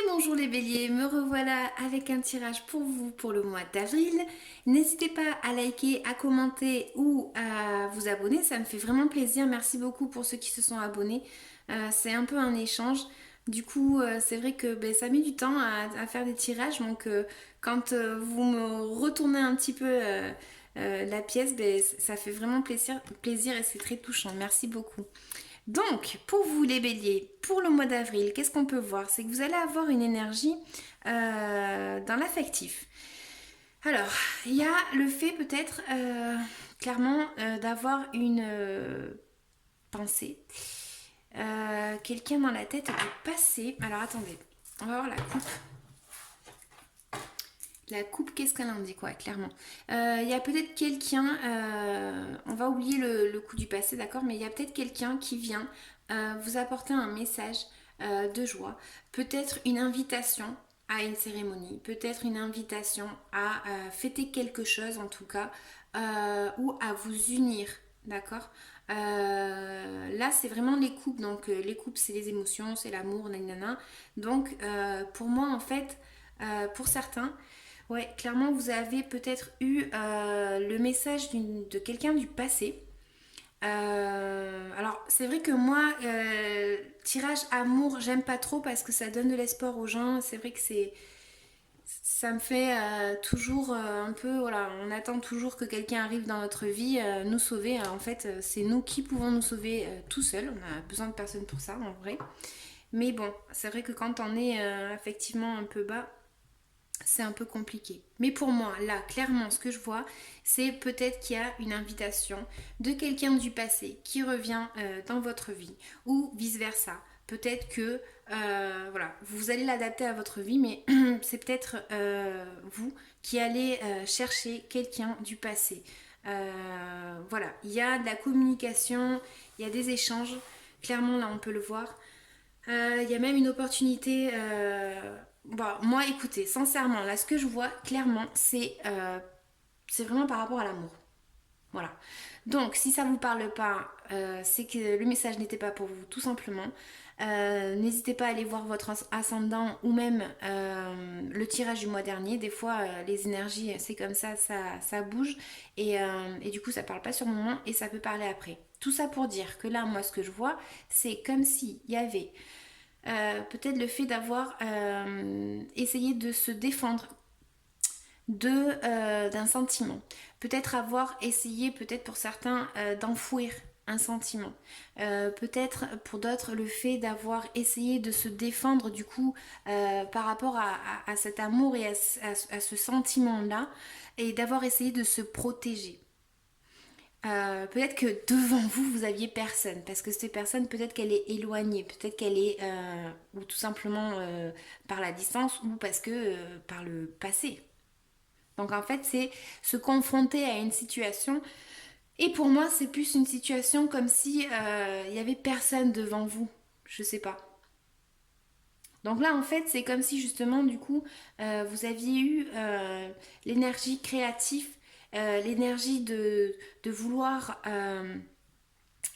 Bonjour les béliers, me revoilà avec un tirage pour vous pour le mois d'avril. N'hésitez pas à liker, à commenter ou à vous abonner, ça me fait vraiment plaisir. Merci beaucoup pour ceux qui se sont abonnés. C'est un peu un échange. Du coup, c'est vrai que ça met du temps à faire des tirages. Donc, quand vous me retournez un petit peu la pièce, ça fait vraiment plaisir et c'est très touchant. Merci beaucoup. Donc, pour vous les béliers, pour le mois d'avril, qu'est-ce qu'on peut voir? C'est que vous allez avoir une énergie dans l'affectif. Alors, il y a le fait peut-être clairement d'avoir une pensée, quelqu'un dans la tête du passé. Alors attendez, on va voir la coupe. La coupe, qu'est-ce qu'elle indique, quoi, clairement. Il y a peut-être quelqu'un, on va oublier le coup du passé, d'accord, mais il y a peut-être quelqu'un qui vient vous apporter un message de joie, peut-être une invitation à une cérémonie, peut-être une invitation à fêter quelque chose en tout cas, ou à vous unir, d'accord. Là c'est vraiment les coupes, donc les coupes c'est les émotions, c'est l'amour, nanana. Donc pour moi en fait, pour certains, ouais, clairement, vous avez peut-être eu le message de quelqu'un du passé. Alors, c'est vrai que moi, tirage amour, j'aime pas trop parce que ça donne de l'espoir aux gens. C'est vrai que ça me fait toujours un peu, voilà, on attend toujours que quelqu'un arrive dans notre vie, nous sauver. En fait, c'est nous qui pouvons nous sauver tout seuls. On a besoin de personne pour ça, en vrai. Mais bon, c'est vrai que quand on est effectivement un peu bas, c'est un peu compliqué. Mais pour moi, là, clairement, ce que je vois, c'est peut-être qu'il y a une invitation de quelqu'un du passé qui revient dans votre vie ou vice-versa. Peut-être que voilà, vous allez l'adapter à votre vie, mais c'est peut-être vous qui allez chercher quelqu'un du passé. Voilà, il y a de la communication, il y a des échanges. Clairement, là, on peut le voir. Il y a même une opportunité. Bon, moi, écoutez, sincèrement, là, ce que je vois clairement, c'est vraiment par rapport à l'amour. Voilà. Donc, si ça ne vous parle pas, c'est que le message n'était pas pour vous, tout simplement. N'hésitez pas à aller voir votre ascendant ou même le tirage du mois dernier. Des fois, les énergies, c'est comme ça bouge. Et du coup, ça ne parle pas sur le moment et ça peut parler après. Tout ça pour dire que là, moi, ce que je vois, c'est comme s'il y avait peut-être le fait d'avoir essayé de se défendre d'un sentiment. Peut-être avoir essayé, peut-être pour certains, d'enfouir un sentiment. Peut-être pour d'autres le fait d'avoir essayé de se défendre du coup par rapport à cet amour et à ce sentiment-là et d'avoir essayé de se protéger. Peut-être que devant vous, vous aviez personne, parce que cette personne, peut-être qu'elle est éloignée, peut-être qu'elle est, ou tout simplement par la distance, ou parce que par le passé. Donc en fait, c'est se confronter à une situation, et pour moi, c'est plus une situation comme si il y avait personne devant vous, je sais pas. Donc là, en fait, c'est comme si justement, du coup, vous aviez eu l'énergie créative, l'énergie de vouloir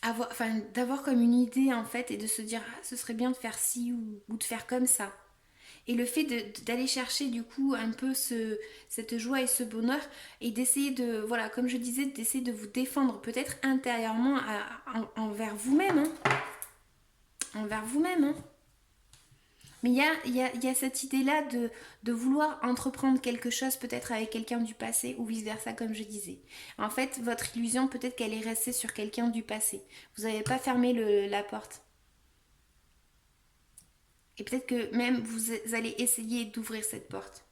avoir, enfin, d'avoir comme une idée en fait et de se dire ah, ce serait bien de faire ci ou de faire comme ça. Et le fait d'aller chercher du coup un peu cette joie et ce bonheur et d'essayer de, voilà, comme je disais, d'essayer de vous défendre peut-être intérieurement envers vous-même. Hein, envers vous-même. Hein. Mais il y a cette idée-là de vouloir entreprendre quelque chose peut-être avec quelqu'un du passé ou vice-versa comme je disais. En fait, votre illusion peut-être qu'elle est restée sur quelqu'un du passé. Vous n'avez pas fermé la porte. Et peut-être que même vous allez essayer d'ouvrir cette porte.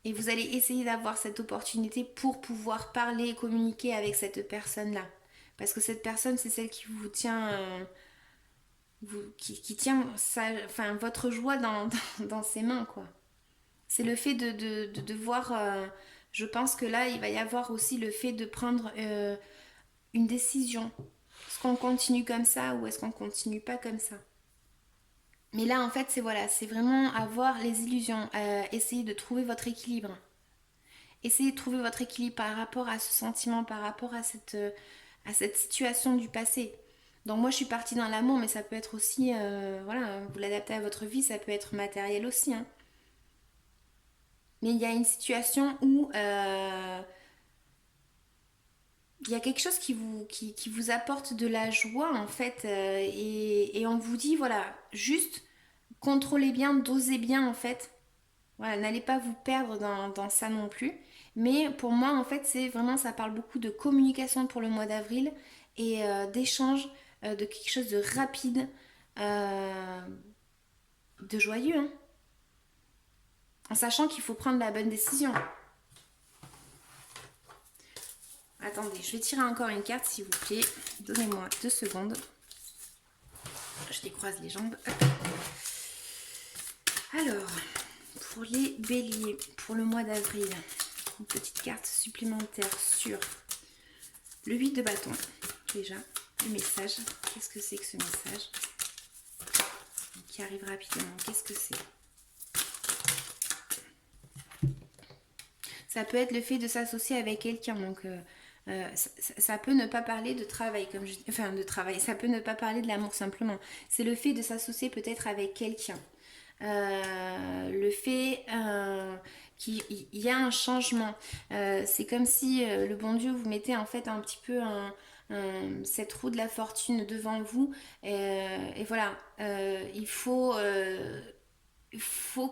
Et vous allez essayer d'avoir cette opportunité pour pouvoir parler et communiquer avec cette personne-là. Parce que cette personne, c'est celle qui vous tient... qui tient enfin, votre joie dans ses mains, quoi. C'est le fait de voir... je pense que là, il va y avoir aussi le fait de prendre une décision. Est-ce qu'on continue comme ça ou est-ce qu'on continue pas comme ça? Mais là, en fait, c'est voilà, c'est vraiment avoir les illusions, essayer de trouver votre équilibre. Essayez de trouver votre équilibre par rapport à ce sentiment, par rapport à à cette situation du passé. Donc moi je suis partie dans l'amour, mais ça peut être aussi, voilà, vous l'adaptez à votre vie, ça peut être matériel aussi. Hein. Mais il y a une situation où il y a quelque chose qui vous apporte de la joie en fait, et on vous dit, voilà, juste contrôlez bien, dosez bien en fait. Voilà, n'allez pas vous perdre dans ça non plus. Mais pour moi, en fait, c'est vraiment, ça parle beaucoup de communication pour le mois d'avril et d'échange, de quelque chose de rapide, euh, de joyeux, hein, en sachant qu'il faut prendre la bonne décision. Attendez, je vais tirer encore une carte, s'il vous plaît. Donnez-moi 2 secondes. Je décroise les jambes. Alors, pour les béliers, pour le mois d'avril, une petite carte supplémentaire sur le 8 de bâton. Déjà, le message. Qu'est-ce que c'est que ce message qui arrive rapidement? Qu'est-ce que c'est? Ça peut être le fait de s'associer avec quelqu'un. Donc, ça peut ne pas parler de travail, comme je dis. Enfin, de travail. Ça peut ne pas parler de l'amour simplement. C'est le fait de s'associer peut-être avec quelqu'un. Le fait qu'il y a un changement. C'est comme si le bon Dieu vous mettait en fait un petit peu cette roue de la fortune devant vous. Et voilà, il faut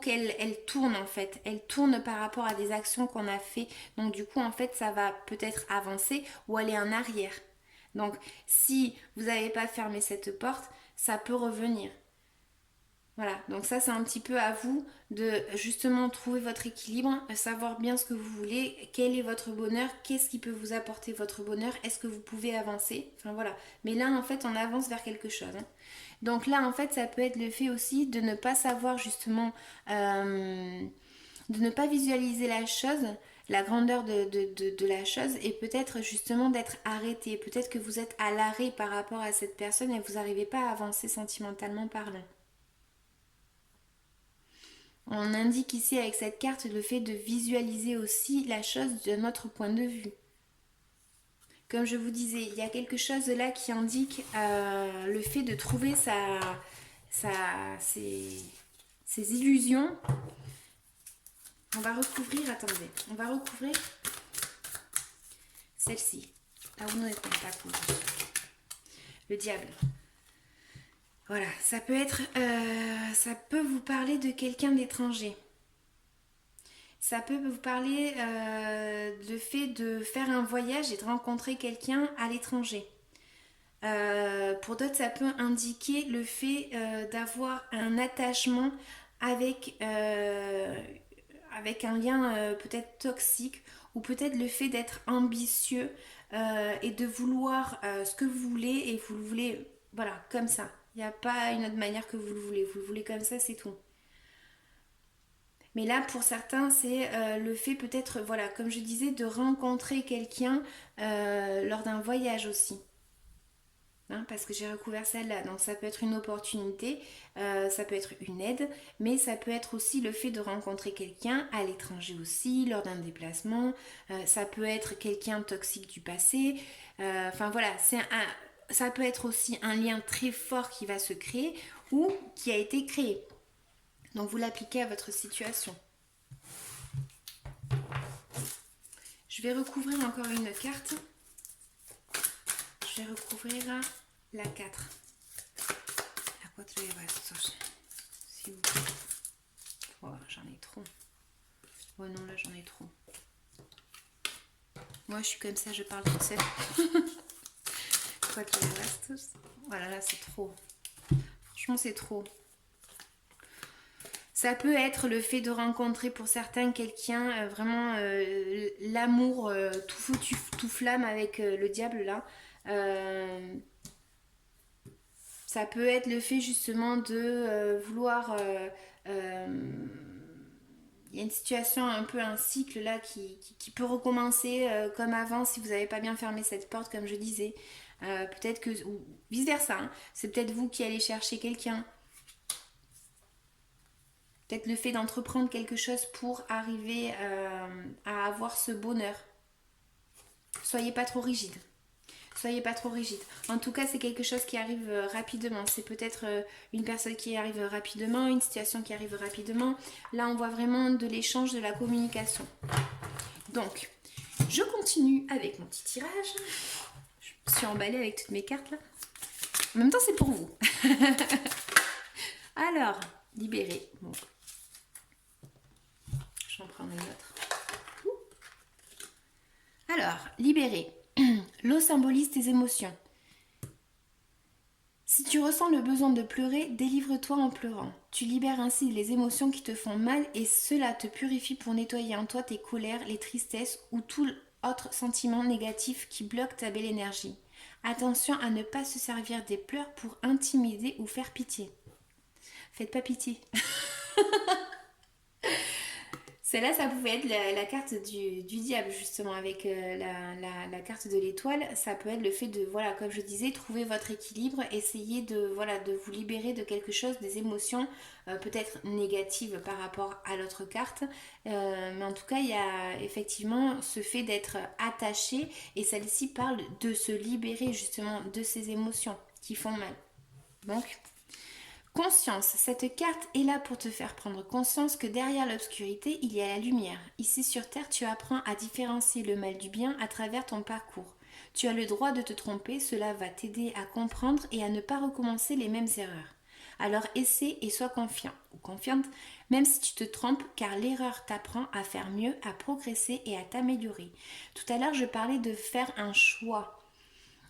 qu'elle tourne en fait. Elle tourne par rapport à des actions qu'on a fait. Donc du coup en fait ça va peut-être avancer ou aller en arrière. Donc si vous n'avez pas fermé cette porte, ça peut revenir. Voilà, donc ça c'est un petit peu à vous de justement trouver votre équilibre, savoir bien ce que vous voulez, quel est votre bonheur, qu'est-ce qui peut vous apporter votre bonheur, est-ce que vous pouvez avancer, enfin voilà. Mais là en fait on avance vers quelque chose. Hein. Donc là en fait ça peut être le fait aussi de ne pas savoir justement, de ne pas visualiser la chose, la grandeur de la chose et peut-être justement d'être arrêté. Peut-être que vous êtes à l'arrêt par rapport à cette personne et vous n'arrivez pas à avancer sentimentalement parlant. On indique ici avec cette carte le fait de visualiser aussi la chose de notre point de vue. Comme je vous disais, il y a quelque chose là qui indique le fait de trouver ses illusions. On va recouvrir, attendez, on va recouvrir celle-ci. La uno de pentáculos. Le diable. Voilà, ça peut vous parler de quelqu'un d'étranger. Ça peut vous parler le fait de faire un voyage et de rencontrer quelqu'un à l'étranger. Pour d'autres, ça peut indiquer le fait d'avoir un attachement avec, avec un lien peut-être toxique ou peut-être le fait d'être ambitieux et de vouloir ce que vous voulez et vous le voulez, voilà, comme ça. Il n'y a pas une autre manière que vous le voulez comme ça, c'est tout. Mais là, pour certains, c'est le fait peut-être, voilà, comme je disais, de rencontrer quelqu'un lors d'un voyage aussi. Hein, parce que j'ai recouvert celle-là. Donc ça peut être une opportunité, ça peut être une aide, mais ça peut être aussi le fait de rencontrer quelqu'un à l'étranger aussi, lors d'un déplacement. Ça peut être quelqu'un toxique du passé. Enfin voilà, ça peut être aussi un lien très fort qui va se créer ou qui a été créé. Donc vous l'appliquez à votre situation. Je vais recouvrir encore une carte. Je vais recouvrir la 4. La 4 de bastos. S'il vous plaît. Oh, j'en ai trop. Oh non, là j'en ai trop. Moi je suis comme ça, je parle toute seule. 4 de bastos. Voilà, là c'est trop. Franchement, c'est trop. Ça peut être le fait de rencontrer pour certains quelqu'un, vraiment l'amour tout feu, tout flamme avec le diable là. Ça peut être le fait justement de vouloir... il y a une situation, un peu un cycle là qui peut recommencer comme avant si vous n'avez pas bien fermé cette porte comme je disais. Peut-être que... ou vice versa. Hein, c'est peut-être vous qui allez chercher quelqu'un. Peut-être le fait d'entreprendre quelque chose pour arriver à avoir ce bonheur. Soyez pas trop rigide. Soyez pas trop rigide. En tout cas, c'est quelque chose qui arrive rapidement. C'est peut-être une personne qui arrive rapidement, une situation qui arrive rapidement. Là, on voit vraiment de l'échange, de la communication. Donc, je continue avec mon petit tirage. Je me suis emballée avec toutes mes cartes là. En même temps, c'est pour vous. Alors, libéré. Bon. Je vais en prendre une autre. Alors, libéré. L'eau symbolise tes émotions. Si tu ressens le besoin de pleurer, délivre-toi en pleurant. Tu libères ainsi les émotions qui te font mal et cela te purifie pour nettoyer en toi tes colères, les tristesses ou tout autre sentiment négatif qui bloque ta belle énergie. Attention à ne pas se servir des pleurs pour intimider ou faire pitié. Faites pas pitié. Celle-là, ça pouvait être la carte du diable, justement, avec la carte de l'étoile. Ça peut être le fait de, voilà, comme je disais, trouver votre équilibre, essayer de, voilà, de vous libérer de quelque chose, des émotions peut-être négatives par rapport à l'autre carte. Mais en tout cas, il y a effectivement ce fait d'être attaché, et celle-ci parle de se libérer, justement, de ces émotions qui font mal. Donc, conscience, cette carte est là pour te faire prendre conscience que derrière l'obscurité, il y a la lumière. Ici sur Terre, tu apprends à différencier le mal du bien à travers ton parcours. Tu as le droit de te tromper, cela va t'aider à comprendre et à ne pas recommencer les mêmes erreurs. Alors essaie et sois confiant ou confiante, même si tu te trompes, car l'erreur t'apprend à faire mieux, à progresser et à t'améliorer. Tout à l'heure, je parlais de faire un choix,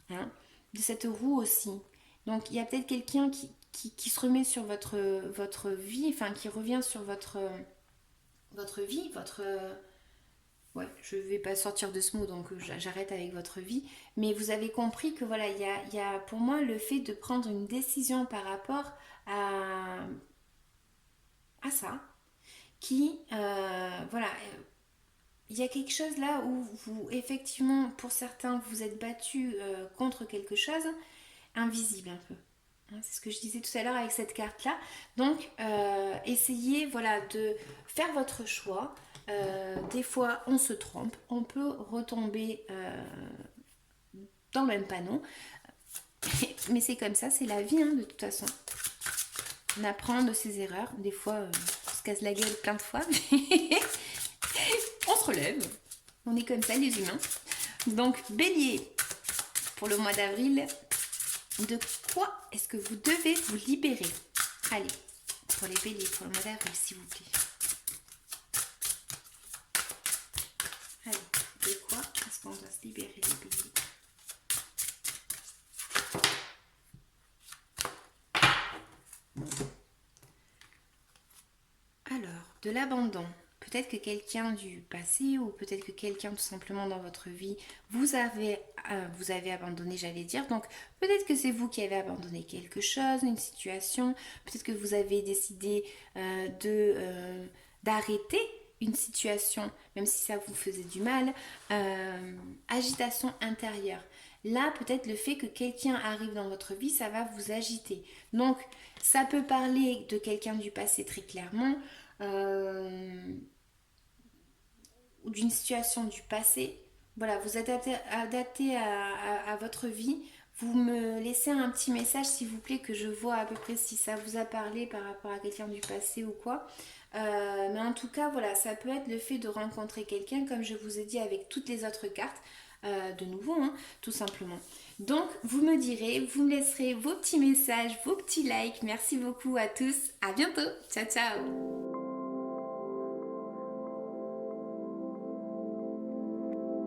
hein, de cette roue aussi. Donc il y a peut-être quelqu'un qui se remet sur votre vie, enfin qui revient sur votre vie, ouais, je vais pas sortir de ce mot, donc j'arrête avec votre vie, mais vous avez compris que voilà, il y a pour moi le fait de prendre une décision par rapport à ça, qui, voilà, il y a quelque chose là où vous, effectivement, pour certains, vous êtes battu contre quelque chose, invisible un peu. C'est ce que je disais tout à l'heure avec cette carte-là. Donc, essayez voilà, de faire votre choix. Des fois, on se trompe. On peut retomber dans le même panneau. Mais c'est comme ça, c'est la vie, hein, de toute façon. On apprend de ses erreurs. Des fois, on se casse la gueule plein de fois. Mais on se relève. On est comme ça, les humains. Donc, Bélier, pour le mois d'avril, de quoi est-ce que vous devez vous libérer? Allez, pour les béliers, pour le mois d'avril, s'il vous plaît. Allez, de quoi est-ce qu'on doit se libérer, les béliers? Alors, de l'abandon. Peut-être que quelqu'un du passé ou peut-être que quelqu'un tout simplement dans votre vie vous avez abandonné, j'allais dire. Donc peut-être que c'est vous qui avez abandonné quelque chose, une situation. Peut-être que vous avez décidé d'arrêter une situation, même si ça vous faisait du mal. Agitation intérieure. Là, peut-être le fait que quelqu'un arrive dans votre vie, ça va vous agiter. Donc, ça peut parler de quelqu'un du passé très clairement, ou d'une situation du passé. Voilà, vous adaptez à votre vie. Vous me laissez un petit message, s'il vous plaît, que je vois à peu près si ça vous a parlé par rapport à quelqu'un du passé ou quoi. Mais en tout cas, voilà, ça peut être le fait de rencontrer quelqu'un, comme je vous ai dit avec toutes les autres cartes. De nouveau, hein, tout simplement. Donc, vous me direz, vous me laisserez vos petits messages, vos petits likes. Merci beaucoup à tous. À bientôt. Ciao, ciao.